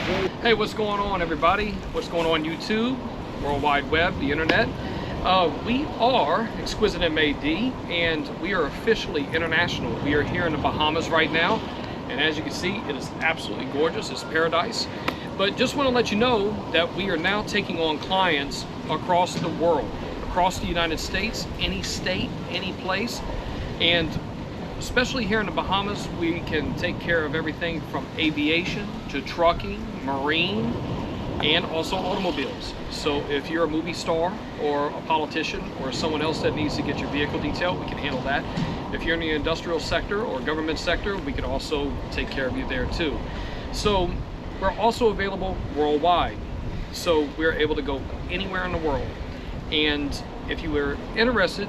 Hey, what's going on, everybody? What's going on YouTube, World Wide Web, the internet? We are Exquisite MAD, and we are officially international. We are here in the Bahamas right now, and as you can see, it is absolutely gorgeous. It's paradise. But just want to let you know that we are now taking on clients across the world, across the United States, any state, any place, and especially here in the Bahamas, we can take care of everything from aviation to trucking, marine, and also automobiles. So if you're a movie star or a politician or someone else that needs to get your vehicle detailed, we can handle that. If you're in the industrial sector or government sector, we can also take care of you there too. So we're also available worldwide. So we're able to go anywhere in the world. And if you are interested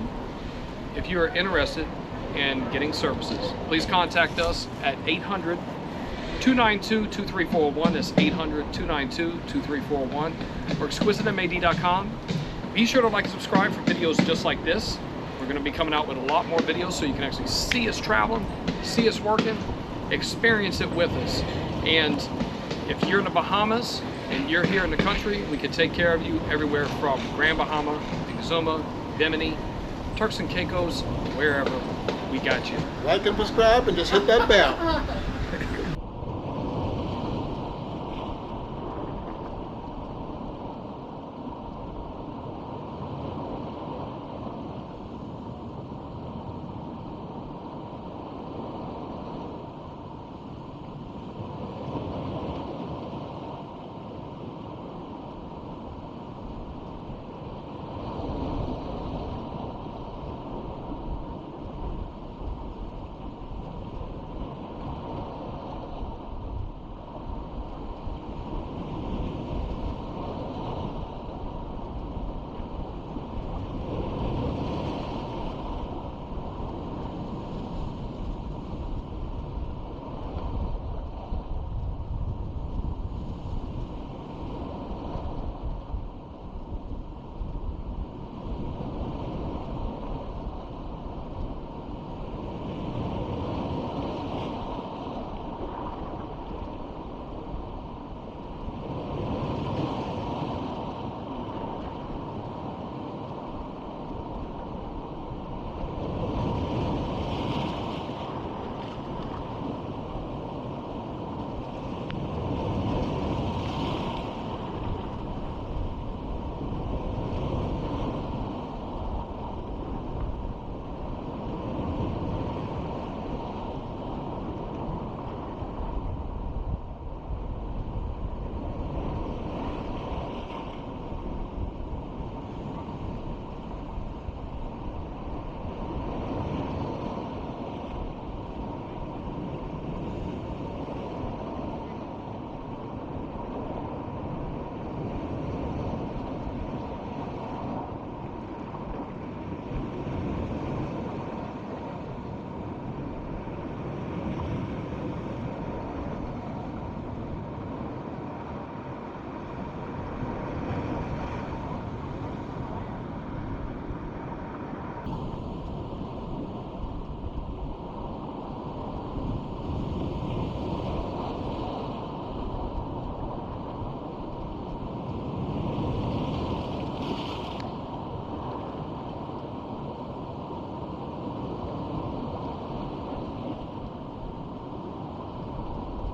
and getting services, please contact us at 800-292-2341. That's 800-292-2341 or exquisitemad.com. Be sure to like and subscribe for videos just like this. We're going to be coming out with a lot more videos so you can actually see us traveling, see us working, experience it with us. And if you're in the Bahamas and you're here in the country, we can take care of you everywhere from Grand Bahama, Exuma, Bimini, Turks and Caicos, wherever. We got you. Like and subscribe and just hit that bell.